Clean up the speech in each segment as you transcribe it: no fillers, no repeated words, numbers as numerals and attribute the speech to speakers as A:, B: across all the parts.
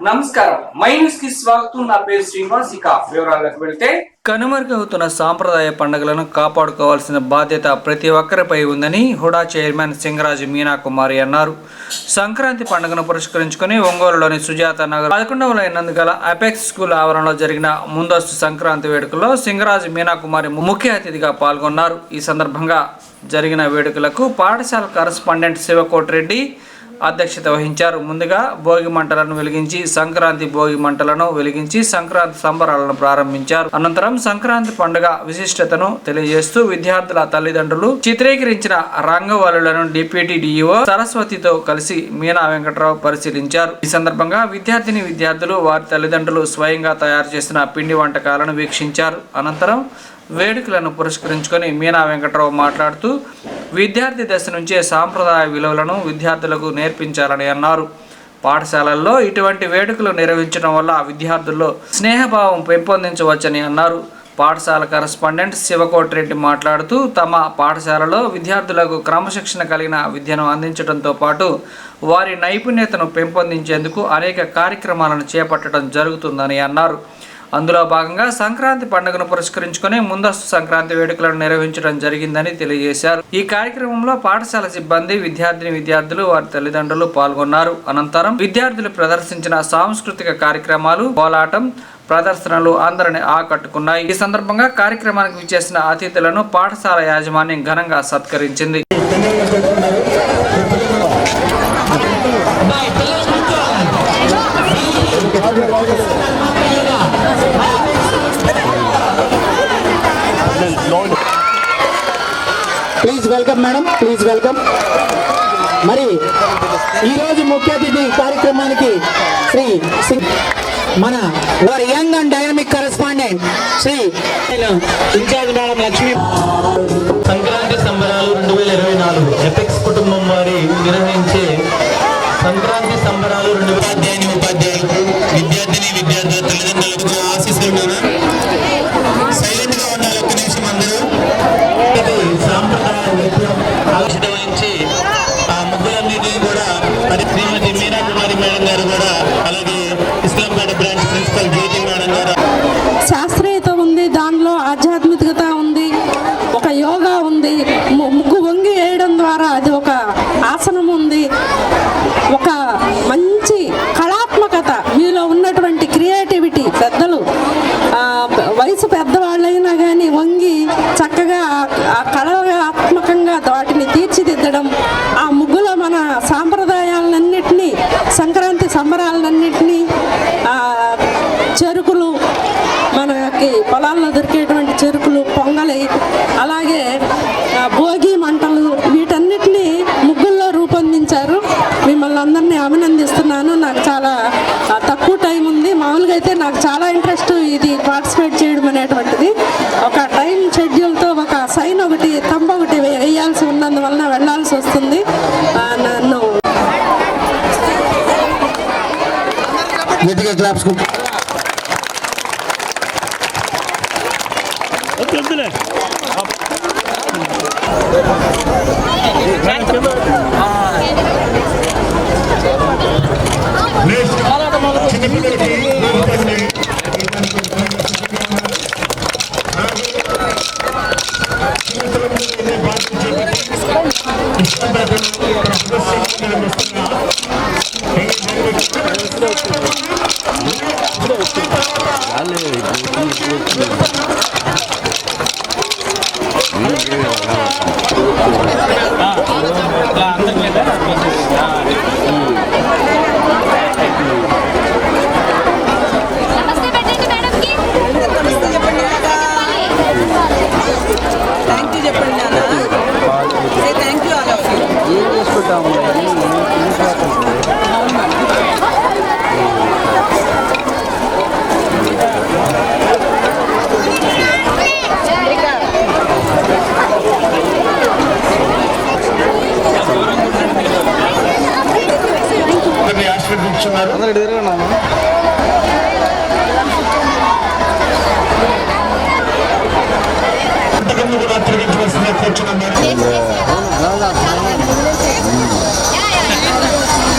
A: నమస్కారం మైన్యూస్ కి స్వాగతం. నా పేరు శ్రీనివాస్. ఇక వివరాలకు వెళ్తే కనుమరుగవుతున్న సాంప్రదాయ పండుగలను కాపాడుకోవాల్సిన బాధ్యత ప్రతి ఒక్కరిపై ఉందని హుడా చైర్మన్ సింగరాజు మీనా కుమారి అన్నారు. సంక్రాంతి పండుగను పురస్కరించుకుని ఒంగోలులోని సుజాత నగర్ 11వ లైన్ నందు గల అపెక్స్ స్కూల్ ఆవరణలో జరిగిన ముందస్తు సంక్రాంతి వేడుకల్లో సింగరాజు మీనా కుమారి ముఖ్య అతిథిగా పాల్గొన్నారు. ఈ సందర్భంగా జరిగిన వేడుకలకు పాఠశాల కరస్పాండెంట్ శివకోటిరెడ్డి అధ్యక్షత వహించారు. ముందుగా భోగి మంటలను వెలిగించి సంక్రాంతి సంబరాలను ప్రారంభించారు. అనంతరం సంక్రాంతి పండుగ విశిష్టతను తెలియజేస్తూ విద్యార్థుల తల్లిదండ్రులు చిత్రీకరించిన రంగవల్లులను డిప్యూటీ డిఈఓ సరస్వతితో కలిసి మీనా వెంకట్రావు పరిశీలించారు. ఈ సందర్భంగా విద్యార్థులు వారి తల్లిదండ్రులు స్వయంగా తయారు చేసిన పిండి వంటకాలను వీక్షించారు. అనంతరం వేడుకలను పురస్కరించుకొని మీనా వెంకట్రావు మాట్లాడుతూ విద్యార్థి దశ నుంచే సాంప్రదాయ విలువలను విద్యార్థులకు నేర్పించాలని అన్నారు. పాఠశాలల్లో ఇటువంటి వేడుకలు నిర్వహించడం వల్ల విద్యార్థుల్లో స్నేహభావం పెంపొందించవచ్చని అన్నారు. పాఠశాల కరస్పాండెంట్ శివకోటిరెడ్డి మాట్లాడుతూ తమ పాఠశాలలో విద్యార్థులకు క్రమశిక్షణ కలిగిన విద్యను అందించడంతో పాటు వారి నైపుణ్యతను పెంపొందించేందుకు అనేక కార్యక్రమాలను చేపట్టడం జరుగుతుందని అన్నారు. అందులో భాగంగా సంక్రాంతి పండుగను పురస్కరించుకుని ముందస్తు సంక్రాంతి వేడుకలను నిర్వహించడం జరిగిందని తెలియజేశారు. ఈ కార్యక్రమంలో పాఠశాల సిబ్బంది, విద్యార్థులు, వారి తల్లిదండ్రులు పాల్గొన్నారు. అనంతరం విద్యార్థులు ప్రదర్శించిన సాంస్కృతిక కార్యక్రమాలు, కోలాటం ప్రదర్శనలు అందరిని ఆకట్టుకున్నాయి. ఈ సందర్భంగా కార్యక్రమానికి విచ్చేసిన అతిథులను పాఠశాల యాజమాన్యం ఘనంగా సత్కరించింది.
B: Please welcome madam, please welcome. మరి ఈరోజు ముఖ్య అతిథి కార్యక్రమానికి మన వారి young and dynamic correspondent Shri in charge madam Lakshmi.
C: Sankranti సంబరాలు 2024 ఎపెక్స్ కుటుంబం వారి నిర్వహించే సంక్రాంతి సంబరాలు 2024 ఉపాధ్యాయులకు విద్యార్థుల తల్లిదండ్రులకు ఆశీస్సులు. సైలెంట్ గా ఉండాలి, ఒక్క నిమిషం అందరూ. సాంప్రదాయ నృత్యం వహించి ఆ ముగ్గులన్నింటినీ కూడా శ్రీమతి మీనా కుమారి మేడం గారు కూడా, అలాగే ఇస్లాంపేట బ్రాంచ్ ప్రిన్సిపల్ జ్యోతి మేడం గారు.
D: శాస్త్రీయత ఉంది, దానిలో ఆధ్యాత్మికత ఉంది, ఒక యోగా ఉంది, ముగ్గు వంగి వేయడం ద్వారా అది ఒక ఆసనం ఉంది, ఒక మంచి కళాత్మకత, మీలో ఉన్నటువంటి క్రియేటివిటీ. పెద్దలు వయసు పెద్దవాళ్ళైనా కానీ వంగి చక్కగా ఆ కళాత్మకంగా వాటిని తీర్చిదిద్దడం, ఆ ముగ్గులో మన సాంప్రదాయాలన్నింటినీ, సంక్రాంతి సంబరాలన్నింటినీ, చెరుకులు, మనకి పొలాల్లో దొరికేటువంటి చెరుకులు, పొంగలి, అలాగే భోగి మంటలు, వీటన్నిటినీ ముగ్గుల్లో రూపొందించారు. మిమ్మల్ని అందరినీ అభినందిస్తున్నాను. నాకు చాలా తక్కువ టైం ఉంది. మామూలుగా అయితే నాకు చాలా ఇంట్రెస్ట్ ఇది పార్టిసిపేట్ చేయడం అనేటువంటిది. ఒక టైం షెడ్యూల్తో ఒక సైన్ ఒకటి, తంబ ఒకటి వేయాల్సి ఉన్నందువలన వెళ్ళాల్సి వస్తుంది. నన్ను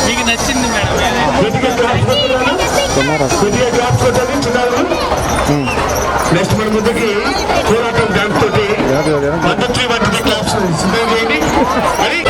C: మీకు నచ్చింది మేడం.
E: కొద్దిగా క్లాప్స్ కొట్టండి చిన్నారు. నెక్స్ట్ మన ముందుకి పోరాటం డ్యాన్స్ తోటి 1 2 3 1 2 క్లాప్స్ సిద్ధం చేయండి. అది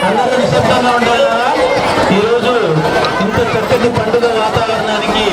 C: అందరూ నిశ్శబ్దంగా ఉండాలా? ఈరోజు ఇంత చక్కటి పండుగ వాతావరణానికి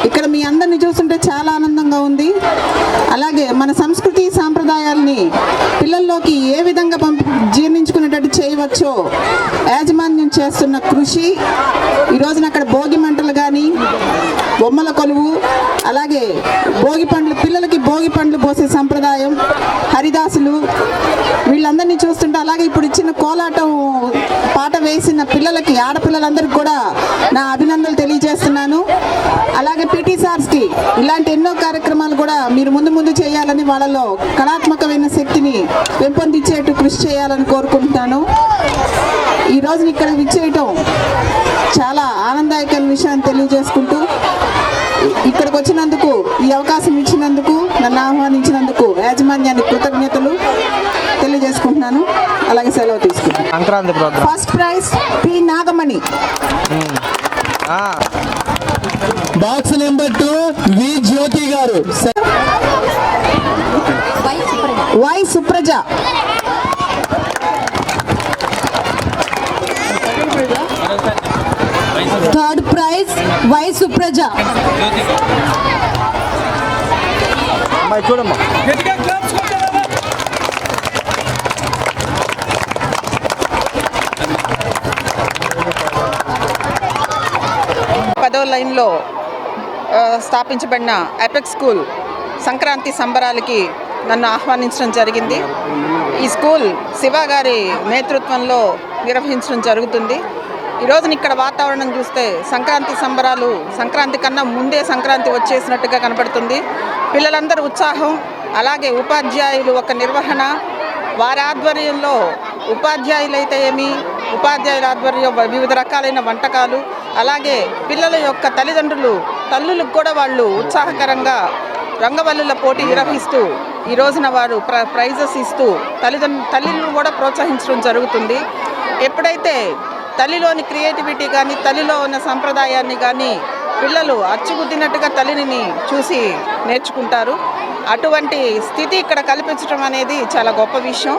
F: ఇక్కడ మీ అందరిని చూస్తుంటే చాలా ఆనందంగా ఉంది. అలాగే మన సంస్కృతి సాంప్రదాయాల్ని పిల్లల్లోకి ఏ విధంగా జీర్ణించుకునేటట్టు చేయవచ్చో యాజమాన్యం చేస్తున్న కృషి, ఈ రోజున అక్కడ భోగి మంటలు కానీ, బొమ్మల కొలువు, అలాగే భోగి పండ్లు, పిల్లలకి భోగి పండ్లు పోసే సంప్రదాయం, హరిదాసులు, వీళ్ళందరినీ చూస్తుంటే, అలాగే ఇప్పుడు ఇచ్చిన కోలాటం పాట వేసిన పిల్లలకి, ఆడపిల్లలందరికీ కూడా నా అభినందనలు తెలియజేస్తున్నాను. అలాగే పీటీ సార్స్కి ఇలాంటి ఎన్నో కార్యక్రమాలు కూడా మీరు ముందు ముందు చేయాలని, వాళ్ళలో కళాత్మకమైన శక్తిని పెంపొందించేట్టు కృషి చేయాలని కోరుకుంటున్నాను. ఈ రోజున ఇక్కడ విచ్చేయటం చాలా ఆనందదాయకమైన విషయాన్ని తెలియజేసుకుంటూ, ఇక్కడికి వచ్చినందుకు, ఈ అవకాశం ఇచ్చినందుకు, నన్ను ఆహ్వానించినందుకు యాజమాన్యానికి కృతజ్ఞతలు తెలియజేసుకుంటున్నాను. అలాగే సెలవు తీసుకుంటాను.
B: Sankranti program
F: first prize P Nagamani.
B: Box number 2 V Jyothi గారు.
F: Y Supraja. Third prize Y Supraja.
B: చూడమ్మా.
F: లైన్లో స్థాపించబడిన ఎపెక్స్ స్కూల్ సంక్రాంతి సంబరాలకి నన్ను ఆహ్వానించడం జరిగింది. ఈ స్కూల్ శివ గారి నేతృత్వంలో నిర్వహించడం జరుగుతుంది. ఈరోజున ఇక్కడ వాతావరణం చూస్తే సంక్రాంతి సంబరాలు, సంక్రాంతి కన్నా ముందే సంక్రాంతి వచ్చేసినట్టుగా కనబడుతుంది. పిల్లలందరూ ఉత్సాహం, అలాగే ఉపాధ్యాయులు ఒక నిర్వహణ, వారి ఆధ్వర్యంలో ఉపాధ్యాయులైతే ఏమి, ఉపాధ్యాయుల ఆధ్వర్యంలో వివిధ రకాలైన వంటకాలు, అలాగే పిల్లల యొక్క తల్లులకు కూడా వాళ్ళు ఉత్సాహకరంగా రంగవల్లుల పోటీ నిర్వహిస్తూ ఈ రోజున వారు ప్రైజెస్ ఇస్తూ తల్లులను కూడా ప్రోత్సహించడం జరుగుతుంది. ఎప్పుడైతే తల్లిలోని క్రియేటివిటీ కానీ, తల్లిలో ఉన్న సంప్రదాయాన్ని కానీ పిల్లలు అచ్చుగుద్దినట్టుగా తల్లిని చూసి నేర్చుకుంటారు. అటువంటి స్థితి ఇక్కడ కల్పించడం అనేది చాలా గొప్ప విషయం.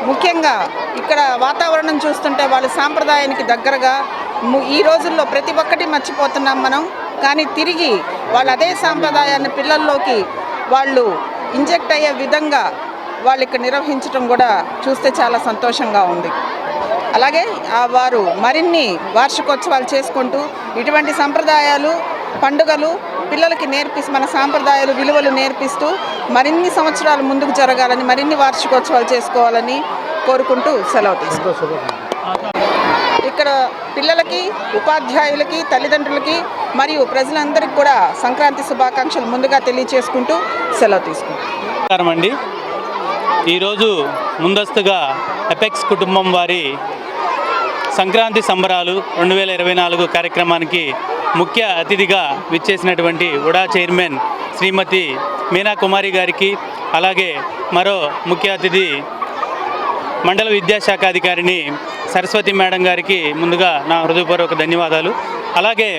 F: ముఖ్యంగా ఇక్కడ వాతావరణం చూస్తుంటే వాళ్ళ సాంప్రదాయానికి దగ్గరగా, ఈ రోజుల్లో ప్రతి ఒక్కటి మర్చిపోతున్నాం మనం, కానీ తిరిగి వాళ్ళు అదే సాంప్రదాయాన్ని పిల్లల్లోకి వాళ్ళు ఇంజెక్ట్ అయ్యే విధంగా వాళ్ళు ఇక్కడ నిర్వహించడం కూడా చూస్తే చాలా సంతోషంగా ఉంది. అలాగే వారు మరిన్ని వార్షికోత్సవాలు చేసుకుంటూ ఇటువంటి సంప్రదాయాలు పండుగలు పిల్లలకి మన సాంప్రదాయాలు విలువలు నేర్పిస్తూ మరిన్ని సంవత్సరాలు ముందుకు జరగాలని మరిన్ని వార్షికోత్సవాలు చేసుకోవాలని కోరుకుంటూ సెలవు తీసుకుంటాం. ఇక్కడ పిల్లలకి ఉపాధ్యాయులకి తల్లిదండ్రులకి మరియు ప్రజలందరికీ కూడా సంక్రాంతి శుభాకాంక్షలు ముందుగా తెలియజేసుకుంటూ సెలవు తీసుకుంటాం.
G: అండి ఈరోజు ముందస్తుగా ఎపెక్స్ కుటుంబం వారి సంక్రాంతి సంబరాలు 2024 కార్యక్రమానికి ముఖ్య అతిథిగా విచ్చేసినటువంటి ఉడా చైర్మన్ శ్రీమతి మీనా కుమారి గారికి, అలాగే మరో ముఖ్య అతిథి మండల విద్యాశాఖ అధికారిని సరస్వతి మేడం గారికి ముందుగా నా హృదయపూర్వక ధన్యవాదాలు. అలాగే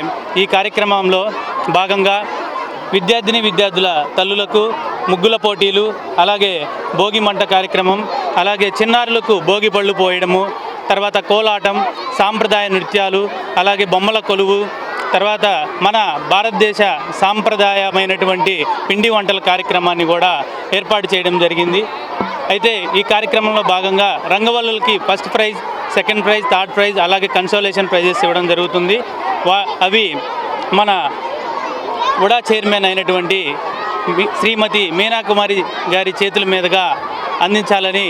G: ఈ కార్యక్రమంలో భాగంగా విద్యార్థుల తల్లులకు ముగ్గుల పోటీలు, అలాగే భోగి మంట కార్యక్రమం, అలాగే చిన్నారులకు భోగి పళ్ళు పోయడము, తర్వాత కోలాటం, సాంప్రదాయ నృత్యాలు, అలాగే బొమ్మల కొలువు, తర్వాత మన భారతదేశ సాంప్రదాయమైనటువంటి పిండి వంటల కార్యక్రమాన్ని కూడా ఏర్పాటు చేయడం జరిగింది. అయితే ఈ కార్యక్రమంలో భాగంగా రంగవల్లులకి first prize, second prize, third prize, అలాగే కన్సోలేషన్ ప్రైజెస్ ఇవ్వడం జరుగుతుంది. అవి మన ఉడా చైర్మన్ అయినటువంటి శ్రీమతి మీనా కుమారి గారి చేతుల మీదుగా అందించాలని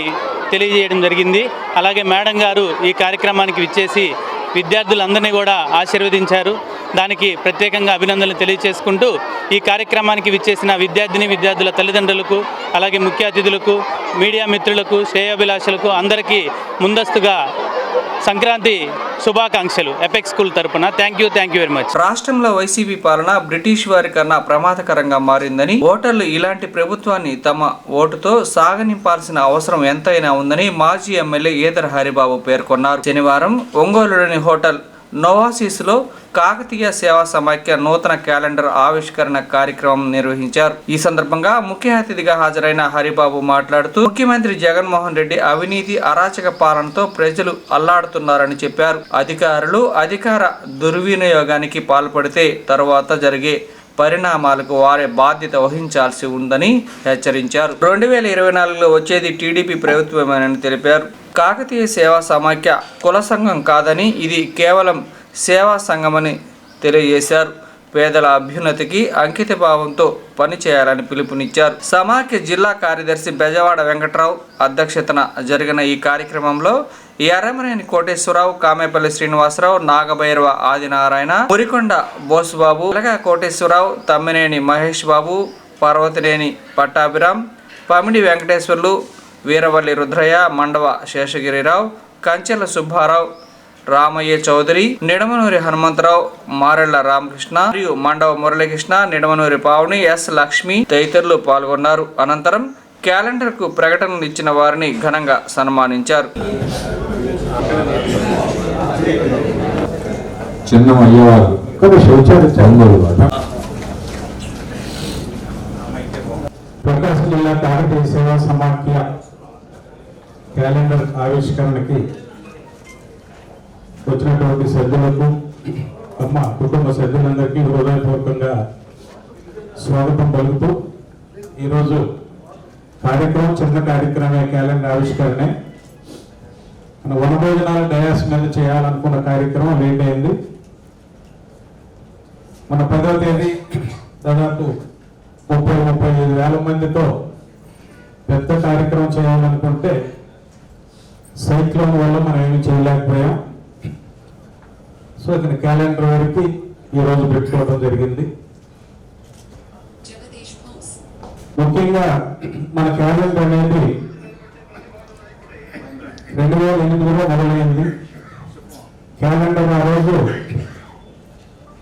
G: తెలియజేయడం జరిగింది. అలాగే మేడం గారు ఈ కార్యక్రమానికి విచ్చేసి విద్యార్థులందరినీ కూడా ఆశీర్వదించారు. దానికి ప్రత్యేకంగా అభినందనలు తెలియజేసుకుంటూ ఈ కార్యక్రమానికి విచ్చేసిన విద్యార్థుల తల్లిదండ్రులకు, అలాగే ముఖ్య అతిథులకు, మీడియా మిత్రులకు, శ్రేయోభిలాషులకు అందరికీ ముందస్తుగా సంక్రాంతి శుభాకాంక్షలు ఎపెక్స్ స్కూల్ తరపున. Thank you very much.
A: రాష్ట్రంలో వైసీపీ పాలన బ్రిటిష్ వారి కన్నా ప్రమాదకరంగా మారిందని, ఓటర్లు ఇలాంటి ప్రభుత్వాన్ని తమ ఓటుతో సాగనింపాల్సిన అవసరం ఎంతైనా ఉందని మాజీ ఎమ్మెల్యే ఈదర హరిబాబు పేర్కొన్నారు. శనివారం ఒంగోలులోని హోటల్ నోవాసిస్లో కాకతీయ సేవా సమాఖ్య నూతన క్యాలెండర్ ఆవిష్కరణ కార్యక్రమం నిర్వహించారు. ఈ సందర్భంగా ముఖ్య అతిథిగా హాజరైన హరిబాబు మాట్లాడుతూ ముఖ్యమంత్రి జగన్మోహన్ రెడ్డి అవినీతి అరాచక పాలనతో ప్రజలు అల్లాడుతున్నారని చెప్పారు. అధికారులు అధికార దుర్వినియోగానికి పాల్పడితే తరువాత జరిగే పరిణామాలకు వారే బాధ్యత వహించాల్సి ఉందని హెచ్చరించారు. 2024లో వచ్చేది టీడీపీ ప్రభుత్వమేనని తెలిపారు. కాకతీయ సేవా సమాఖ్య కుల సంఘం కాదని ఇది కేవలం సేవా సంఘమని తెలియజేశారు. పేదల అభ్యున్నతికి అంకిత భావంతో పనిచేయాలని పిలుపునిచ్చారు. సమాఖ్య జిల్లా కార్యదర్శి బెజవాడ వెంకట్రావు అధ్యక్షతన జరిగిన ఈ కార్యక్రమంలో ఎర్రమనేని కోటేశ్వరరావు, కామేపల్లి శ్రీనివాసరావు, నాగభైరవ ఆదినారాయణ, మురికొండ బోసుబాబు, అలగా కోటేశ్వరరావు, తమ్మినేని మహేష్ బాబు, పర్వతినేని పట్టాభిరామ్, పమిడి వెంకటేశ్వర్లు, వీరవల్లి రుద్రయ్య, మండవ శేషగిరిరావు, కంచెల సుబ్బారావు, రామయ్య చౌదరి, నిడమనూరి హనుమంతరావు, మారెళ్ల రామకృష్ణ మరియు మండవ మురళీకృష్ణ, నిడమనూరి పావని, ఎస్ లక్ష్మి తదితరులు పాల్గొన్నారు. అనంతరం క్యాలెండర్కు ప్రకటనలు ఇచ్చిన వారిని ఘనంగా సన్మానించారు.
H: ప్రకాశం జిల్లా కాకతీయ సేవా సమాఖ్య క్యాలెండర్ ఆవిష్కరణకి వచ్చినటువంటి సభ్యులకు, కుటుంబ సభ్యులందరికీ హృదయపూర్వకంగా స్వాగతం పలుకుతూ, ఈరోజు కార్యక్రమం చిన్న కార్యక్రమే, క్యాలెండర్ ఆవిష్కరణే. మన వనభోజనాల డయాస్ మీద చేయాలనుకున్న కార్యక్రమం లేట్ అయింది. మన 10వ తేదీ దాదాపు 30-35 వేల మందితో పెద్ద కార్యక్రమం చేయాలనుకుంటే సైక్లోన్ వల్ల మనం ఏమి చేయలేకపోయాం. సో ఇక్కడ క్యాలెండర్ వరకు ఈరోజు పెట్టుకోవడం జరిగింది. ముఖ్యంగా మన క్యాలెండర్ అనేది 2008లో మొదలైంది. క్యాలెండర్ ఆ రోజు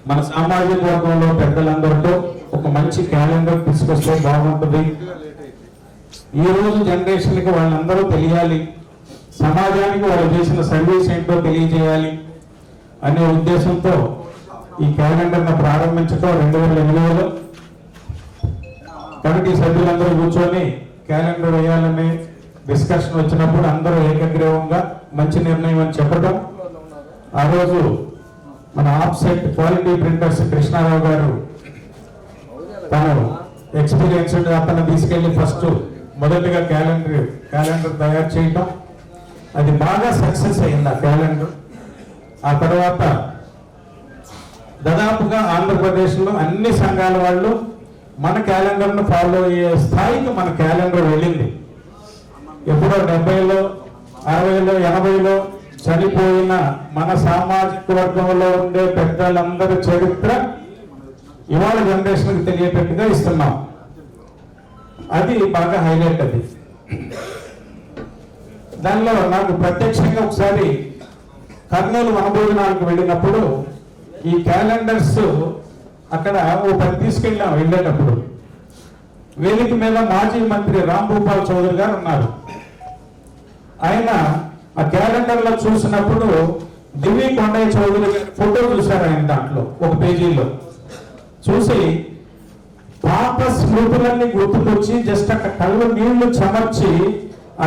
H: మన సామాజిక వర్గంలో పెద్దలందరితో ఒక మంచి క్యాలెండర్ తీసుకొస్తే బాగుంటుంది, ఈ రోజు జనరేషన్కి వాళ్ళందరూ తెలియాలి, సమాజానికి వాళ్ళు చేసిన సర్వీస్ ఏంటో తెలియజేయాలి అనే ఉద్దేశంతో ఈ క్యాలెండర్ను ప్రారంభించడం 2008లో కమిటీ సభ్యులందరూ కూర్చొని క్యాలెండర్ వేయాలనే డిస్కషన్ వచ్చినప్పుడు అందరూ ఏకగ్రీవంగా మంచి నిర్ణయం అని చెప్పడం. ఆ రోజు మన ఆఫ్సెట్ క్వాలిటీ ప్రింటర్స్ కృష్ణారావు గారు తను ఎక్స్పీరియన్స్డ్ అతను తీసుకెళ్ళి ఫస్ట్ మొదటిగా క్యాలెండర్ తయారు చేయటం, అది బాగా సక్సెస్ అయింది ఆ క్యాలెండర్. ఆ తర్వాత దాదాపుగా ఆంధ్రప్రదేశ్లో అన్ని సంఘాల వాళ్ళు మన క్యాలెండర్ను ఫాలో అయ్యే స్థాయికి మన క్యాలెండర్ వెళ్ళింది. ఎప్పుడో 70లో 60లో 80లో చనిపోయిన మన సామాజిక వర్గంలో ఉండే పెద్దలందరి చరిత్ర ఇవాళ జనరేషన్కి తెలియేటట్టుగా ఇస్తున్నాం. అది బాగా హైలైట్. అది దానిలో నాకు ప్రత్యక్షంగా ఒకసారి కర్నూలు వనభోజనాలకు వెళ్ళినప్పుడు ఈ క్యాలెండర్స్ అక్కడ ఓ 10 తీసుకెళ్ళాం. వెళ్ళేటప్పుడు వేదిక మీద మాజీ మంత్రి రాంభూపాల్ చౌదరి గారు ఉన్నారు. ఆయన ఆ క్యాలెండర్లో చూసినప్పుడు దివి కొండయ్య చౌదరి గారి ఫోటో చూశారు. ఆయన దాంట్లో ఒక పేజీలో చూసి పాప స్మృతులన్నీ గుర్తుకొచ్చి జస్ట్ అక్కడ కళ్ళు నీళ్లు చెమర్చి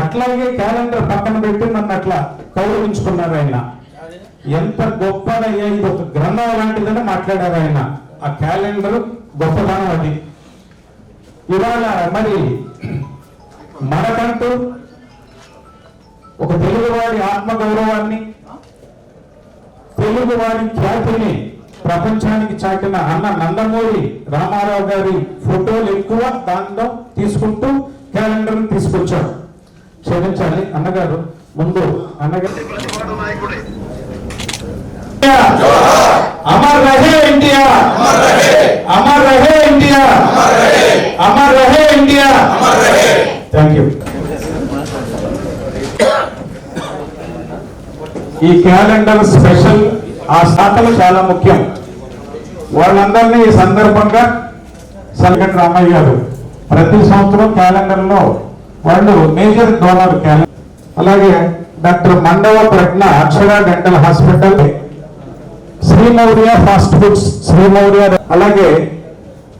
H: అట్లాగే క్యాలెండర్ పక్కన పెట్టి నన్ను అట్లా గౌరవించుకున్నారు. ఆయన ఎంత గొప్పదయ్యా, ఇది ఒక గ్రంథం లాంటిదని మాట్లాడారు ఆయన. ఆ క్యాలెండర్ గొప్పదనం అది. ఇవాళ మరి మనకంటూ ఒక తెలుగువాడి ఆత్మగౌరవాన్ని, తెలుగువాడి ఖ్యాతిని ప్రపంచానికి చాటిన అన్న నందమూరి రామారావు గారి ఫోటోలు ఎక్కువ దాంట్లో తీసుకుంటూ క్యాలెండర్ తీసుకొచ్చాడు. క్షమించాలి అన్నగారు, ముందు అన్నగారు. అమర్ రహే ఎన్టీఆర్, అమర్ రహే ఎన్టీఆర్, అమర్ రహే ఎన్టీఆర్. Thank you. ఈ క్యాలెండర్ స్పెషల్, ఆ శాఖలు చాలా ముఖ్యం. వాళ్ళందరినీ ఈ సందర్భంగా సంగటి రామయ్య గారు ప్రతి సంవత్సరం క్యాలెండర్ లో వాళ్ళు మేజర్ డోనర్ క్యాలెండర్. అలాగే డాక్టర్ మండవ ప్రజ్ఞ అక్షర డెంటల్ హాస్పిటల్, శ్రీమౌర్య ఫాస్ట్ ఫుడ్స్ శ్రీమౌర్య, అలాగే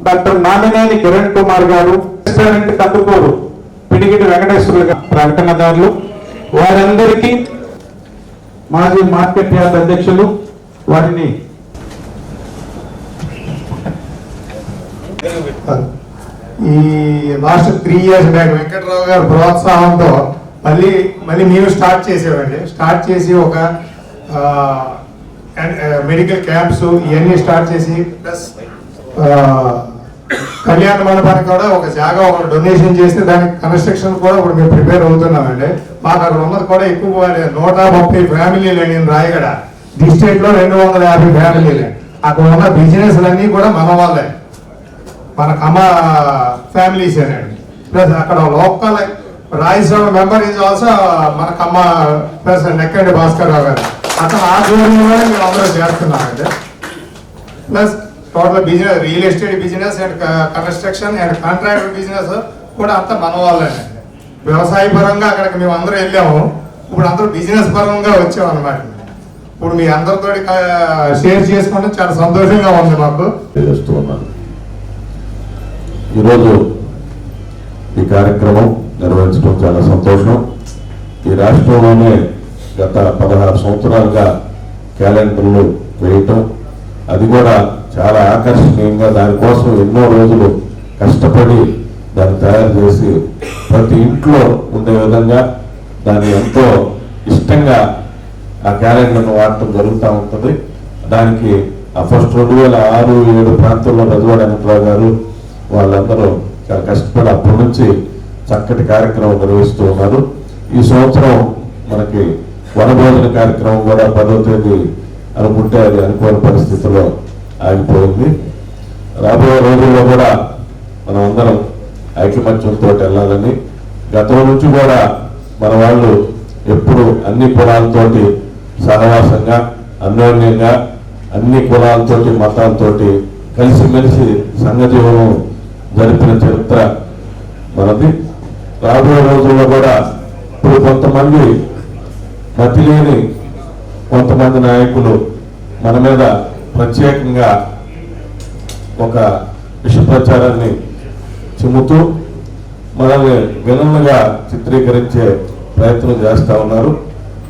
H: డాక్టర్ నామినేని కిరణ్ కుమార్ గారు, రెస్టారెంట్ కందుకూరు పిడిగిటి వెంకటేశ్వరులు గారు ప్రకటనదారులు, వారందరికీ మాజీ మార్కెట్ యార్డ్ అధ్యక్షులు, వారిని
E: ఈ లాస్ట్ 3 years బ్యాక్ వెంకటరావు గారు ప్రోత్సాహంతో మళ్ళీ మేము స్టార్ట్ చేసామండి. స్టార్ట్ చేసి ఒక మెడికల్ క్యాంప్స్ ఇవన్నీ స్టార్ట్ చేసి ప్లస్ కళ్యాణ మండపానికి కూడా ఒక జాగా ఒక డొనేషన్ చేస్తే దానికి కన్స్ట్రక్షన్ కూడా ఇప్పుడు మేము ప్రిపేర్ అవుతున్నామండి. మాకు అక్కడ ఉన్నది కూడా ఎక్కువ 130 ఫ్యామిలీలు అండి. రాయగడ డిస్ట్రిక్ట్ లో 250 ఫ్యామిలీలు. అక్కడ ఉన్న బిజినెస్ అన్నీ కూడా మన వాళ్ళే, మన కమ్మ ఫ్యామిలీస్ అండి. ప్లస్ అక్కడ local Rajya Sabha member is also మన కమ్మ పర్సన్ నెక్కండి భాస్కర్ రావు గారు. అతను ఆధ్వర్యంలోనే మేము అందరూ చేస్తున్నామండి. Plus total business, real estate business and construction and contractor business కూడా అంతా మన వాళ్ళండి. వ్యవసాయ పరంగా అక్కడికి మేము అందరూ వెళ్ళాము. ఇప్పుడు అందరూ బిజినెస్ పరంగా వచ్చాము అనమాట. ఇప్పుడు మీ అందరితో షేర్ చేసుకోవడం చాలా సంతోషంగా ఉంది మాకు.
I: చేస్తూ ఉన్నాను. ఈరోజు ఈ కార్యక్రమం నిర్వహించడం చాలా సంతోషం. ఈ రాష్ట్రంలోనే గత 16 సంవత్సరాలుగా క్యాలెండర్లు వేయటం, అది కూడా చాలా ఆకర్షణీయంగా, దానికోసం ఎన్నో రోజులు కష్టపడి దాన్ని తయారు చేసి ప్రతి ఇంట్లో ఉండే విధంగా దాన్ని ఎంతో ఇష్టంగా ఆ క్యాలెండర్ను వాడటం జరుగుతూ ఉంటుంది. దానికి ఆ ఫస్ట్ 2006-07 ప్రాంతంలో రజవాడ వెంకటరావు గారు వాళ్ళందరూ చాలా కష్టపడి అప్పటి నుంచి చక్కటి కార్యక్రమం నిర్వహిస్తూ ఉన్నారు. ఈ సంవత్సరం మనకి వనభోజన కార్యక్రమం కూడా 10వ తేదీ అనుకుంటే అది అనుకోని పరిస్థితుల్లో ఆగిపోయింది. రాబోయే రోజుల్లో కూడా మనం అందరం ఐకమత్యంతో వెళ్ళాలని, గతం నుంచి కూడా మన వాళ్ళు ఎప్పుడు అన్ని కులాలతోటి సహవాసంగా, అన్యోన్యంగా, అన్ని కులాలతోటి మతాలతోటి కలిసిమెలిసి సంఘజీవనం జరిపిన చరిత్ర మనది. రాబోయే రోజుల్లో కూడా ఇప్పుడు కొంతమంది మతిలేని కొంతమంది నాయకులు మన మీద ప్రత్యేకంగా ఒక విష ప్రచారాన్ని చిమ్ముతూ మనల్ని విలన్లుగా చిత్రీకరించే ప్రయత్నం చేస్తూ ఉన్నారు.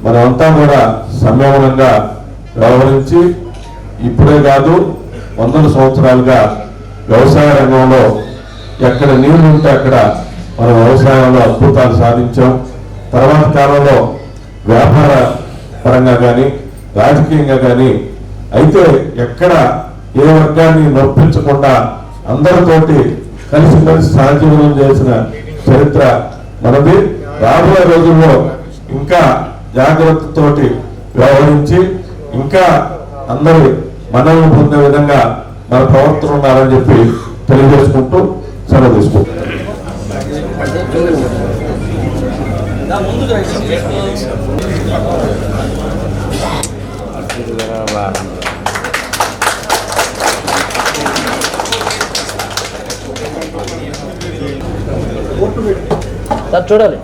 I: మనమంతా కూడా సంయమనంగా వ్యవహరించి ఇప్పుడే కాదు 100 సంవత్సరాలుగా వ్యవసాయ రంగంలో ఎక్కడ నీళ్లు ఉంటే అక్కడ మనం వ్యవసాయంలో అద్భుతాలు సాధించాం. తర్వాత కాలంలో వ్యాపార పరంగా కానీ రాజకీయంగా కానీ అయితే ఎక్కడ ఏ వర్గాన్ని నొప్పించకుండా అందరితోటి కలిసిమెలిసి సహజీవనం చేసిన చరిత్ర మనది. రాబోయే రోజుల్లో ఇంకా జాగ్రత్తతోటి వ్యవహరించి ఇంకా అందరి మనల్ని పొందే విధంగా మన ప్రవర్తన ఉన్నారని చెప్పి తెలియజేసుకుంటూ సెలవు తీసుకుంటాం.
B: చూడాలి.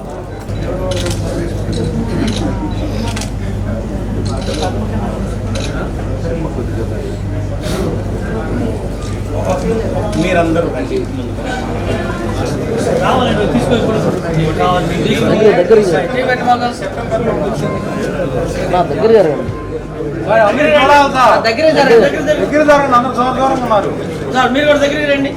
C: మీరందరూ
A: మీరు కూడా దగ్గరికి రండి.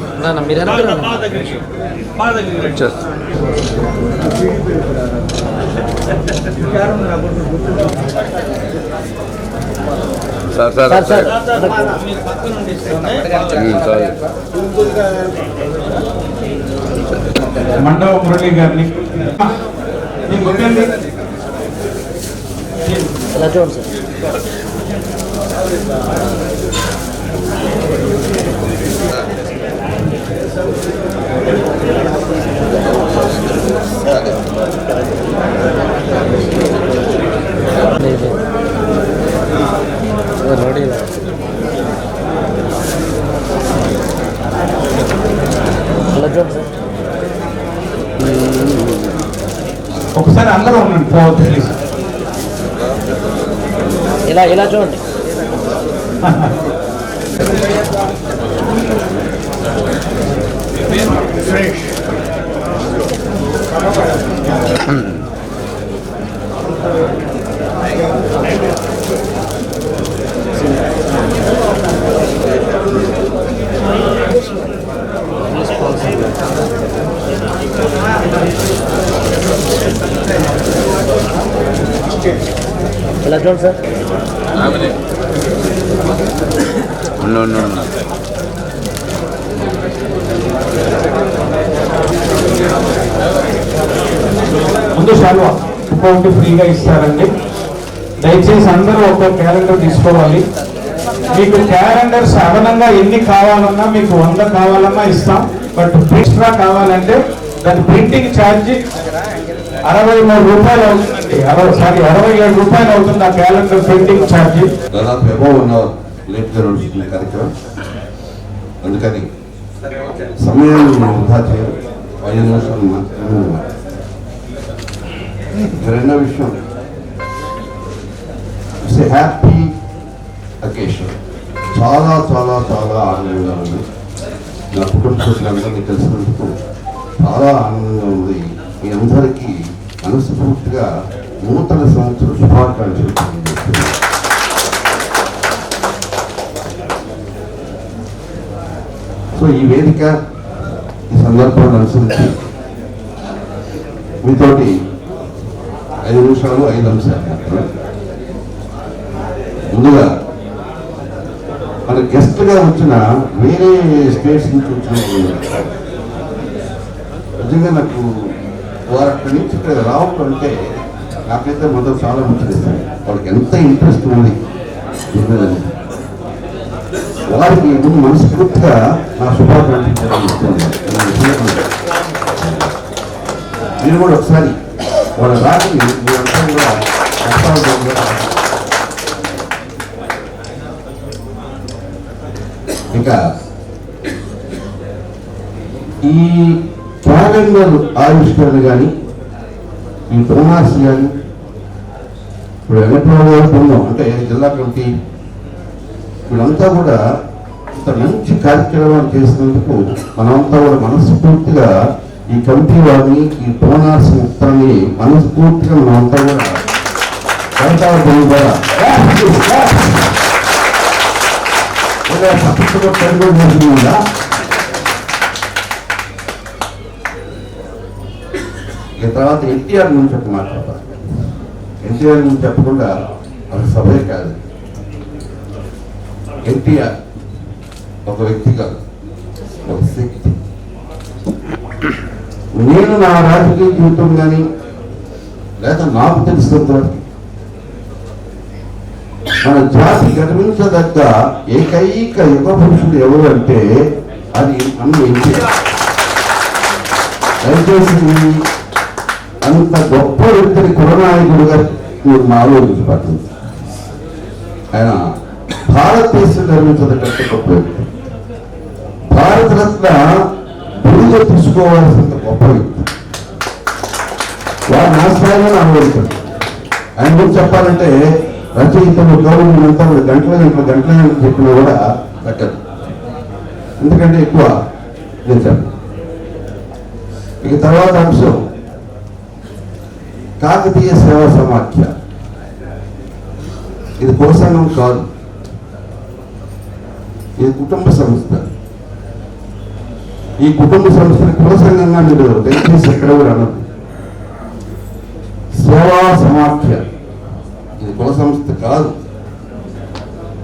H: మండవ మురళి గారిని ఒకసారి అందరూ ఉండండి. పోవద్దు ప్లీజ్.
B: ఇలా చూడండి. ఇలా చూడండి సార్.
H: ముందు శాలువా ఇంకొకటి ఫ్రీగా ఇస్తారండి. దయచేసి అందరూ ఒక క్యాలెండర్ తీసుకోవాలి. మీకు క్యాలెండర్స్ అదనంగా ఎన్ని కావాలన్నా మీకు 100 కావాలన్నా ఇస్తాం. బట్ ఎక్స్ట్రా కావాలంటే దాని ప్రింటింగ్ ఛార్జీ 63 రూపాయలు అవుతుందండి. 67 రూపాయలు అవుతుంది ఆ క్యాలెండర్ ప్రింటింగ్ ఛార్జీ.
I: దాదాపు అబౌవ్ 1 అవర్ లేట్గా నడుస్తుంది కార్యక్రమం. అందుకని సమయాన్ని వృధా చేయరు. 5 నిమిషాలు మాత్రమే. రెండో విషయం, ఇట్స్ ఏ హ్యాపీ అకేషన్. చాలా చాలా చాలా ఆనందంగా ఉంది. నా కుటుంబ సభ్యులందరినీ కలిసినందుకు చాలా ఆనందంగా ఉంది. మీ అందరికీ మనస్ఫూర్తిగా నూతన సంవత్సర శుభాకాంక్షలు తెలియజేస్తున్నాను. సో ఈ వేదిక ఈ సందర్భాన్ని అనుసరించి మీతోటి 5 నిమిషాలు 5 అంశాలు. ముందుగా మన గెస్ట్గా వచ్చిన వేరే స్టేట్స్ నుంచి వచ్చిన నిజంగా నాకు వారు అక్కడి నుంచి ఇక్కడ రావటం అంటే నాకైతే మొదలు చాలా ముచ్చటేస్తాను. వాళ్ళకి ఎంత ఇంట్రెస్ట్ ఉంది వారికి ముందు మనస్ఫూర్తిగా నా శుభాకాంక్షలు మీరు కూడా ఒకసారి వాళ్ళ రాజుని మీరంతా కూడా ఇంకా ఈ క్యాలెండర్ ఆవిష్కరణ కానీ ఈ బోనాస్ కానీ ఇప్పుడు ఎలక్ట్రానిక్ బృందం అంటే జిల్లా కమిటీ వీళ్ళంతా కూడా ఇంత మంచి కార్యక్రమాలు చేసినందుకు మనమంతా కూడా మనస్ఫూర్తిగా ఈ కమిటీ వారిని ఈ బోనాస్ మొత్తాన్ని మనస్ఫూర్తిగా మనమంతా కూడా ఇక తర్వాత ఎన్టీఆర్ గురించి ఒక మాట్లాడతారు. ఎన్టీఆర్ గురించి చెప్పకుండా అది సభే కాదు. ఎన్టీఆర్ ఒక వ్యక్తి కాదు, ఒక శక్తి. నేను నా రాజకీయ జీవితం కానీ లేదా నాకు తెలిసినంతవరకు మన జాతి గర్వించదగ్గ ఏకైక యుగ పురుషుడు ఎవరు అంటే అది అన్న ఎన్టీఆర్. దయచేసి అంత గొప్ప వ్యక్తిని కులనాయకుడుగా మీరు ఆలోచించబడుతుంది. ఆయన భారతదేశం నిర్మించదగ్గ గొప్ప వ్యక్తి. భారతరత్న బిరుదు తీసుకోవాల్సిన గొప్ప వ్యక్తి. వారు నా స్థాయిలో అనుభవించారు. ఆయన గురించి చెప్పాలంటే రచయితలు గౌరవం అంతా గంటల చెప్పినా కూడా తగ్గదు, ఎందుకంటే ఎక్కువ చేశారు. ఇక తర్వాత అంశం కాకతీయ సేవా సమాఖ్య. ఇది కుల సంఘం కాదు, ఇది కుటుంబ సంస్థ. ఈ కుటుంబ సంస్థని కుల సంఘంగా మీరు దయచేసి ఎక్కడ కూడా అనదు. సేవా సమాఖ్య, ఇది కుల సంస్థ కాదు.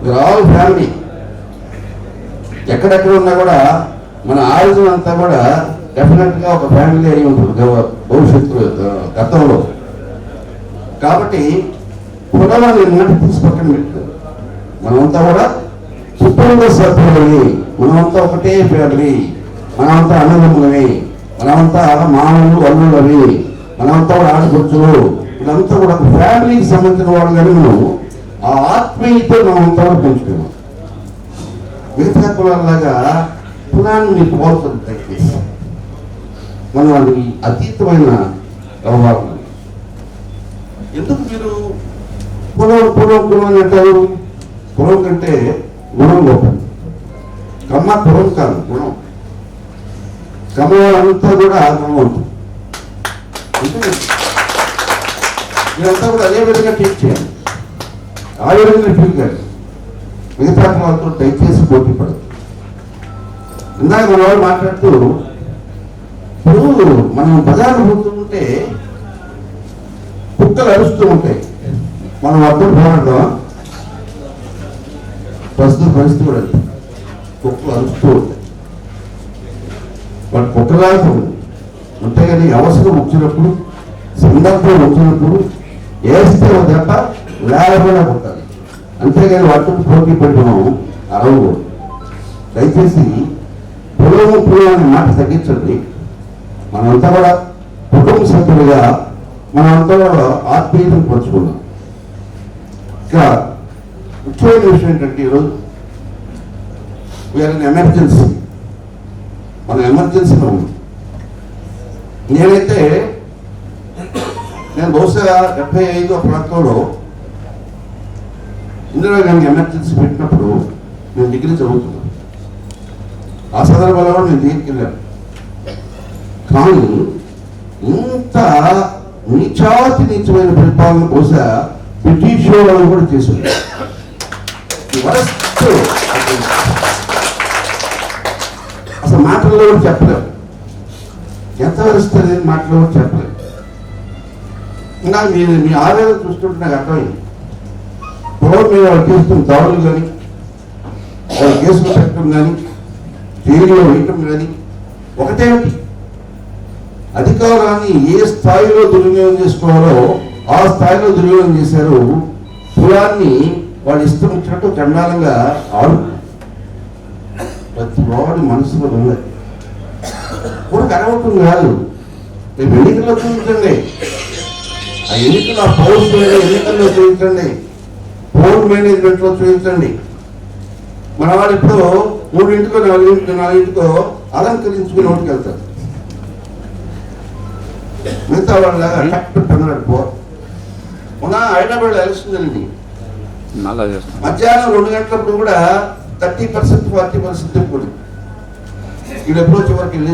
I: మీరు ఆల్ ఫ్యామిలీ ఎక్కడెక్కడ ఉన్నా కూడా మన ఆయుధం అంతా కూడా డెఫినెట్ గా ఒక ఫ్యామిలీ అయి ఉంటుంది భవిష్యత్తు గతంలో. కాబట్టి కులాన్ని నాటి తీసి పక్కన పెట్టారు. మనమంతా కూడా కుటుంబ సభ్యులని, మనమంతా ఒకటే ఫ్యామిలీ, మనమంతా అన్నదమ్ములని, మనమంతా మామూలు అల్లులని, మనమంతా కూడా ఆడపడుచులు, వీళ్ళంతా కూడా ఒక ఫ్యామిలీకి సంబంధించిన వాళ్ళు. కానీ మనం ఆ ఆత్మీయత మనమంతా కూడా పెంచుకున్నాం. మిగతా కులాలాగా కులాన్ని మీకు పోతుంది దయచేసి. మనం అది అతీతమైన వ్యవహారం. ఎందుకు మీరు కులం కులం కులం అని అంటారు? కులం కంటే గుణం గొప్పది. కమ్మ కులం కాదు, గుణం. కమ్మ అంతా కూడా గుణం ఉంటుంది. మీరంతా కూడా అదే విధంగా ట్రీట్ చేయాలి, ఆ విధంగా ట్రీట్ చేయాలి. మిగతా వాళ్ళతో దయచేసి పోటీ పడదు. ఇందాక మన వాళ్ళు మాట్లాడుతూ ఇప్పుడు మనం బజారు పోతుంటే కుక్కలు అరుస్తూ ఉంటాయి, మనం అర్థం పోరాడదామా? ప్రస్తుత పరిస్థితి కూడా కుక్కలు అరుస్తూ ఉంటాయి. వాటి కుక్కలాగా ఉంటే కానీ అవసరం వచ్చినప్పుడు, సందర్భం వచ్చినప్పుడు వేస్తే తప్ప లేకపోయినా కొట్టాలి. అంతేగాని వాటితో పోటీ పెట్టడం అరవకూడదు. దయచేసి పొలము పొలం అనే మాట తగ్గించండి. మనమంతా కూడా కుటుంబ సభ్యులుగా మనమంతా కూడా ఆత్మీయతను పంచుకున్నాం. ఇంకా ముఖ్యమైన విషయం ఏంటంటే ఈరోజు వీఆర్ ఇన్ ఎమర్జెన్సీ. మనం ఎమర్జెన్సీలో ఉన్నాం. నేను బహుశా 75 ప్రాంతంలో ఇందిరాగాంధీ ఎమర్జెన్సీ పెట్టినప్పుడు నేను డిగ్రీ చదువుతున్నాను. ఆ సందర్భంలో కూడా నేను దీనికి వెళ్ళాను. కానీ ఇంత నీచమైన పరిపాలన బహుశా బ్రిటిష్ వాళ్ళు కూడా చేసింది. అసలు మాటల్లో కూడా చెప్పలేము, ఎంత వరుస్తుంది మాటల్లో కూడా చెప్పలేము. ఇంకా మీ ఆవేదన చూస్తుంటే నాకు అర్థమైంది. పొలం మీద వాళ్ళు చేస్తున్న దాడులు కానీ, వాళ్ళు కేసులు పెట్టడం కానీ, జైలులో వేయటం కానీ ఒకటేమిటి, అధికారాన్ని ఏ స్థాయిలో దుర్వినియోగం చేసుకోవాలో ఆ స్థాయిలో దుర్వినియోగం చేశారు. కులాన్ని వాళ్ళు ఇష్టం వచ్చినట్టు చండాలంగా ఆడు ప్రతి వాడి మనసులో ఉన్నది కూడా కనవటం కాదు. రేపు ఎన్నికల్లో చూపించండి, ఆ ఎన్నికలు ఆ పౌరుష ఎన్నికల్లో చూపించండి, ఫోన్ మేనేజ్మెంట్లో చూపించండి. మన వాళ్ళు ఇప్పుడు 3 4 అలంకరించుకుని ఓటుకు వెళ్తారు. మిగతా వాళ్ళ అన్నాడు పో. మొన్న హైదరాబాద్ ఎలక్షన్ జరిగింది. మధ్యాహ్నం 2 గంటలప్పుడు కూడా 30% 40% కూడా వీళ్ళు ఎప్పుడో చివరికి వెళ్ళి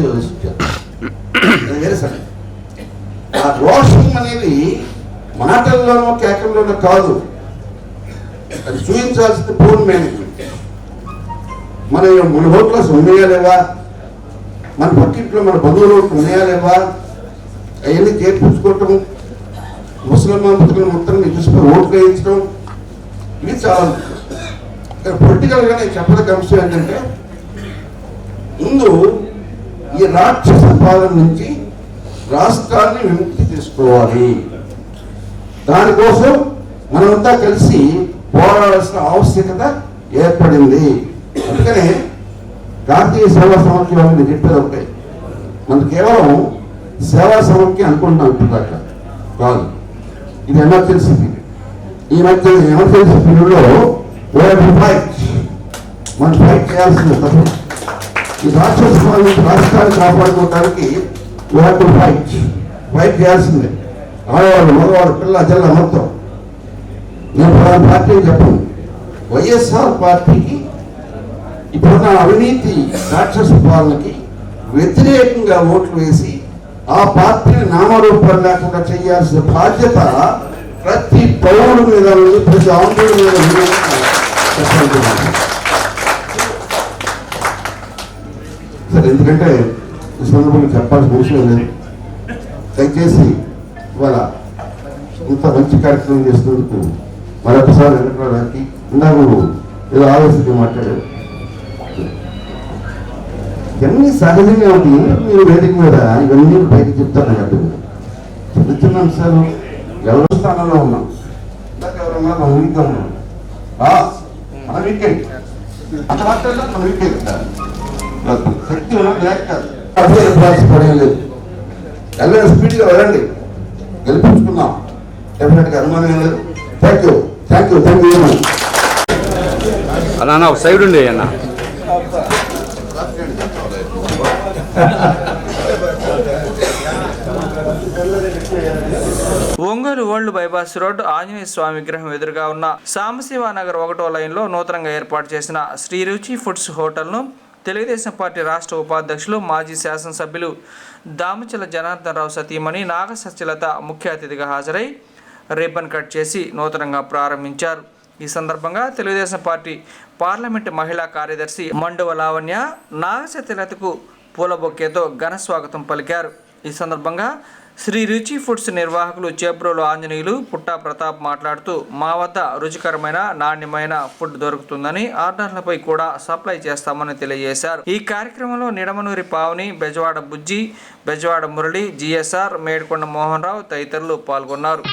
I: వేరే సరే. ఆ రోషం అనేది మాటల్లోనో కేకల్లోనో కాదు, అది చూపించాల్సింది ఫోన్ మేనేజ్మెంట్. మన హోటల్స్ ఉన్నాయా లేవా, మన పక్కింట్లో మన బంధువులు ఉన్నాయా లేవా, అవన్నీ చేర్పించుకోవటం, ముసలమ్మ ముసలి మొత్తం చూసుకొని ఓట్లు వేయించడం, ఇది చాలా పొలిటికల్గా నేను చెప్పదగ్గ అంశం ఏంటంటే, ముందు ఈ రాక్షస పాలన నుంచి రాష్ట్రాన్ని విముక్తి తీసుకోవాలి. దానికోసం మనమంతా కలిసి పోరాడాల్సిన ఆవశ్యకత ఏర్పడింది. అందుకనే జాతీయ సేవా సమాఖ్య వాళ్ళని చెప్పేది ఒకటే, మనం కేవలం సేవా సమాఖ్య అనుకుంటున్నాం ఇప్పటిదాకా కాదు, ఇది ఎమర్జెన్సీ పీరియడ్. ఈ మధ్య ఎమర్జెన్సీ పీరియడ్లో మనం ఫైట్ చేయాల్సింది తప్ప ఈ రాక్షస రాష్ట్రాన్ని కాపాడుకోవడానికి ఫైట్ చేయాల్సిందే. ఆడవాళ్ళు, మగవాళ్ళు, పిల్ల జల్ల మొత్తం. నేను పార్టీ చెప్పను, వైఎస్ఆర్ పార్టీకి ఇప్పుడున్న అవినీతి రాక్షస పాలనకి వ్యతిరేకంగా ఓట్లు వేసి ఆ పార్టీని నామరూపాలు లేకుండా చేయాల్సిన బాధ్యత ప్రతి పౌరుడి మీద ఉంది, ప్రతి ఆంధ్రుడి మీద ఉంది చెప్పాలనుకున్నాను. సరే, ఎందుకంటే ఈ సందర్భంగా చెప్పాల్సిన విషయం లేదు. దయచేసి ఇవాళ ఇంత మంచి కార్యక్రమం చేసినందుకు మరొకసారి వెనకడానికి ఇందాక ఏదో ఆలోచనగా మాట్లాడారు. ఇవన్నీ సహజంగా ఉంటాయి. మీరు వేదిక మీద ఇవన్నీ పైకి చెప్తాను కదా, చిన్న చిన్న అంశాలు. ఎవరి స్థానంలో ఉన్నాం, ఇందాక ఎవరన్నా మన వీక్గా ఉన్నాం, మన వీకెండ్ అంత మాత్రం మన వీకెండ్ శక్తి లేక కాదు, పడేం లేదు. వెళ్ళండి, స్పీడ్గా వెళ్ళండి, గెలిపించుకున్నాం, డెఫినెట్గా అనుమానం ఏం లేదు. థ్యాంక్ యూ
J: అన్న ఒక సైడ్ ఉండే అన్న.
A: Ongole old bypass road Anjaneya Swamy విగ్రహం ఎదురుగా ఉన్న సాంబశివానగర్ 1వ లైన్లో నూతనంగా ఏర్పాటు చేసిన శ్రీ రుచి ఫుడ్స్ హోటల్ను తెలుగుదేశం పార్టీ రాష్ట్ర ఉపాధ్యక్షులు, మాజీ శాసనసభ్యులు దామచల జనార్దన్ రావు సతీమణి నాగ సత్యలత ముఖ్య అతిథిగా హాజరై రిబ్బన్ కట్ చేసి నూతనంగా ప్రారంభించారు. ఈ సందర్భంగా తెలుగుదేశం పార్టీ పార్లమెంటు మహిళా కార్యదర్శి మండువ లావణ్య నాగ సత్యలతకు పూల బొకేతో ఘన స్వాగతం పలికారు. ఈ సందర్భంగా శ్రీ రుచి ఫుడ్స్ నిర్వాహకులు చేబ్రోలు ఆంజనేయులు, పుట్టా ప్రతాప్ మాట్లాడుతూ, మా వద్ద రుచికరమైన నాణ్యమైన ఫుడ్ దొరుకుతుందని, ఆర్డర్లపై కూడా సప్లై చేస్తామని తెలియజేశారు. ఈ కార్యక్రమంలో నిడమనూరి పావని, బెజవాడ బుజ్జి, బెజవాడ మురళి, జిఎస్ఆర్, మేడికొండ మోహన్ రావు తదితరులు పాల్గొన్నారు.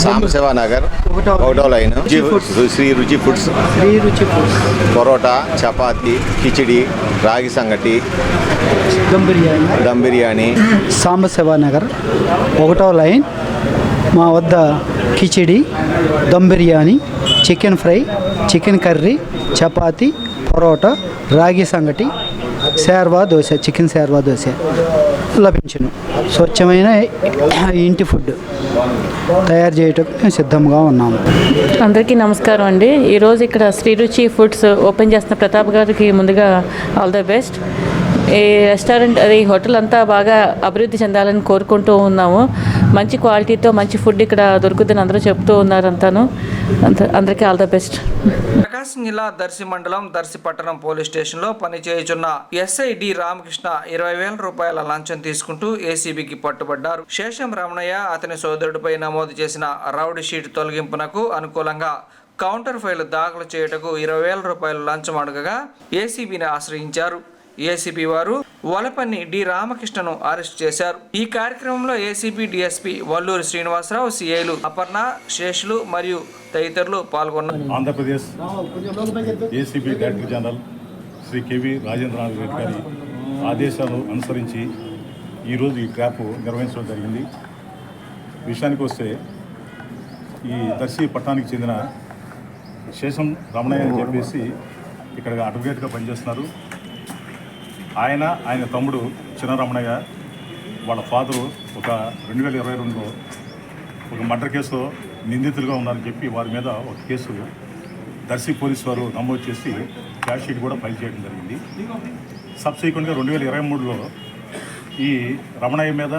K: సాంబశివ నగర్ ఒకటో లైన్ శ్రీ రుచి ఫుడ్స్ పరోటా, చపాతి, కిచిడి, రాగి సంగటి, దమ్ బిర్యానీ.
L: సాంబశివ నగర్ ఒకటో లైన్. మా వద్ద khichdi, dum biryani, chicken fry, chicken curry, chapati, parotta, ragi sangati, శార్వా దోశ, చికెన్ శార్వా దోశ లభించును. స్వచ్ఛమైన ఇంటి ఫుడ్ తయారు చేయటం మేము సిద్ధంగా ఉన్నాము.
M: అందరికీ నమస్కారం అండి. ఈరోజు ఇక్కడ శ్రీరుచి ఫుడ్స్ ఓపెన్ చేస్తున్న ప్రతాప్ గారికి ముందుగా ఆల్ ద బెస్ట్. ఈ రెస్టారెంట్ ఈ హోటల్ అంతా బాగా అభివృద్ధి చెందాలని కోరుకుంటూ ఉన్నాము. మంచి క్వాలిటీతో మంచి ఫుడ్ ఇక్కడ దొరుకుతుందని అందరూ చెప్తూ ఉన్నారు. అందరికీ ఆల్ ద బెస్ట్.
A: ప్రకాశం జిల్లా దర్శి మండలం దర్శి పట్టణం పోలీస్ స్టేషన్లో పనిచేయుచున్న ఎస్ఐ డి రామకృష్ణ 20,000 రూపాయల లంచం తీసుకుంటూ ఏసీబీకి పట్టుబడ్డారు. శేషం రమణయ్య అతని సోదరుడిపై నమోదు చేసిన రౌడీ షీట్ తొలగింపునకు అనుకూలంగా కౌంటర్ ఫైల్ దాఖలు చేయుటకు 20,000 రూపాయలు లంచం అడగగా ఏసీబీని ఆశ్రయించారు. ఏసీబీ వారు వలపన్ని డి రామకృష్ణను అరెస్ట్ చేశారు. ఈ కార్యక్రమంలో ఏసీబీ డిఎస్పీ వల్లూరి శ్రీనివాసరావు, సిఐలు అపర్ణ, శేషులు మరియు తదితరులు పాల్గొన్నారు.
N: Andhra Pradesh ACB director general Shri KV Rajendranath Reddy గారి ఆదేశాలు అనుసరించి ఈరోజు ఈ ట్రాప్ నిర్వహించడం జరిగింది. విషయానికి వస్తే ఈ దర్శి పట్టణానికి చెందిన శేషం రమణయ్య అని చెప్పేసి ఇక్కడ అడ్వకేట్గా పనిచేస్తున్నారు. ఆయన తమ్ముడు చిన్న రమణయ్య వాళ్ళ ఫాదరు ఒక 2022లో ఒక మర్డర్ కేసులో నిందితులుగా ఉన్నారని చెప్పి వారి మీద ఒక కేసు దర్శి పోలీసు వారు నమోదు చేసి ఛార్జ్ షీట్ కూడా ఫైల్ చేయడం జరిగింది. సబ్సిక్వెంట్గా 2023లో ఈ రమణయ్య మీద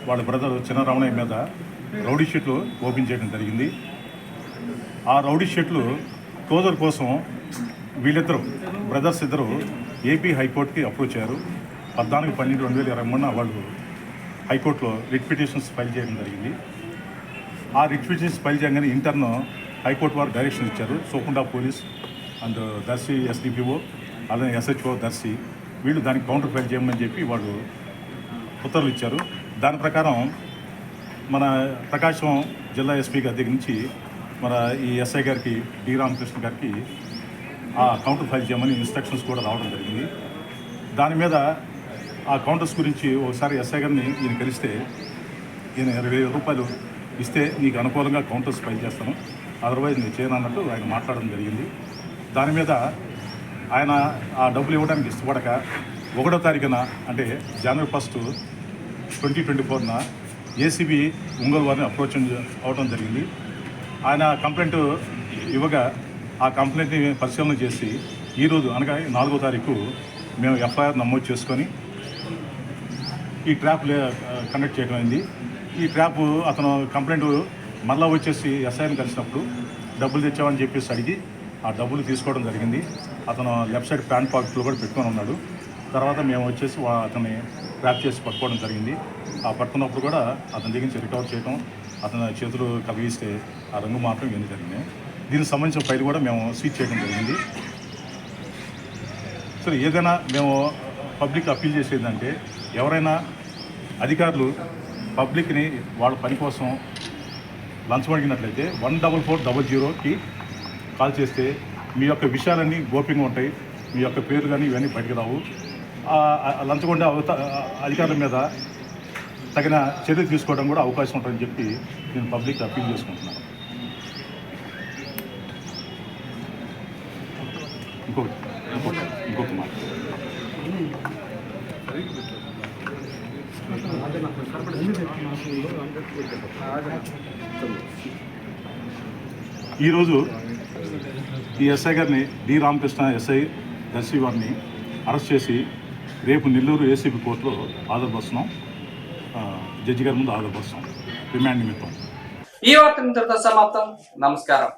N: వాళ్ళ బ్రదర్ చిన్న రమణయ్య మీద రౌడీ షీట్లు ఓపెన్ చేయడం జరిగింది. ఆ రౌడీ షీట్లు క్లోజర్ కోసం వీళ్ళిద్దరూ బ్రదర్స్ ఇద్దరు ఏపీ హైకోర్టుకి అప్రోచ్ అయ్యారు. 14/12/2023 వాళ్ళు హైకోర్టులో రిట్ పిటిషన్స్ ఫైల్ చేయడం జరిగింది. ఆ రిట్ పిటిషన్స్ ఫైల్ చేయగానే ఇంటర్న్ హైకోర్టు వారు డైరెక్షన్ ఇచ్చారు. సోకుండా పోలీస్ అండ్ దర్శి ఎస్డిపిఓ అలానే ఎస్హెచ్ఓ దర్శి వీళ్ళు దానికి కౌంటర్ ఫైల్ చేయమని చెప్పి వాళ్ళు ఉత్తర్వులు ఇచ్చారు. దాని ప్రకారం మన ప్రకాశం జిల్లా ఎస్పీ గారి దగ్గర నుంచి మన ఈ ఎస్ఐ గారికి డి రామకృష్ణ గారికి ఆ కౌంటర్ ఫైల్ చేయమని ఇన్స్ట్రక్షన్స్ కూడా రావడం జరిగింది. దాని మీద ఆ కౌంటర్స్ గురించి ఒకసారి ఎస్ఐ గారిని ఈయన కలిస్తే ఈయన 20,000 రూపాయలు ఇస్తే నీకు అనుకూలంగా కౌంటర్స్ ఫైల్ చేస్తాను, అదర్వైజ్ నేను చేయను అన్నట్టు ఆయన మాట్లాడడం జరిగింది. దాని మీద ఆయన ఆ డబ్బులు ఇవ్వడానికి ఇష్టపడక 1వ తారీఖున అంటే జనవరి 1, 2024 ఏసీబీ ఒంగోలు వారిని అప్రోచ్ అవడం జరిగింది. ఆయన కంప్లైంట్ ఇవ్వగా ఆ కంప్లైంట్ని పరిశీలన చేసి ఈరోజు అనగా 4వ తారీఖు మేము ఎఫ్ఐఆర్ నమోదు చేసుకొని ఈ ట్రాప్ కండక్ట్ చేయడం అయింది. ఈ ట్రాప్ అతను కంప్లైంట్ మళ్ళీ వచ్చేసి ఎస్ఐని కలిసినప్పుడు డబ్బులు తెచ్చామని చెప్పేసి అడిగి ఆ డబ్బులు తీసుకోవడం జరిగింది. అతను లెఫ్ట్ సైడ్ ప్యాంట్ పాకెట్లో కూడా పెట్టుకొని ఉన్నాడు. తర్వాత మేము వచ్చేసి అతన్ని ట్రాప్ చేసి పట్టుకోవడం జరిగింది. ఆ పట్టుకున్నప్పుడు కూడా అతని దగ్గర నుంచి రికవర్ చేయడం, అతని చేతులు కలిగిస్తే ఆ రంగు మాత్రం ఇవన్నీ జరిగినాయి. దీనికి సంబంధించిన ఫైల్ కూడా మేము సీజ్ చేయడం జరిగింది. సరే, ఏదైనా మేము పబ్లిక్ అప్పీల్ చేసేదంటే ఎవరైనా అధికారులు పబ్లిక్ని వాళ్ళ పని కోసం లంచం అడిగినట్లయితే 14400కి కాల్ చేస్తే మీ యొక్క విషయాలన్నీ గోప్యంగా ఉంటాయి, మీ యొక్క పేరు కానీ ఇవన్నీ బయటకు రావు. లంచగొండే అధికారుల మీద తగిన చర్య తీసుకోవడం కూడా అవకాశం ఉంటుందని చెప్పి నేను పబ్లిక్ అప్పీల్ చేసుకుంటున్నాను. ఇంకొక మాట, ఈరోజు ఈ ఎస్ఐ గారిని డి రామకృష్ణ ఎస్ఐ దర్శి వారిని అరెస్ట్ చేసి రేపు నెల్లూరు ఏసీబీ కోర్టులో హాజరుపరుస్తున్నాం. జడ్జి గారి ముందు హాజరుపరుస్తున్నాం రిమాండ్ నిమిత్తం.
A: ఈ వార్త సమాప్తం. నమస్కారం.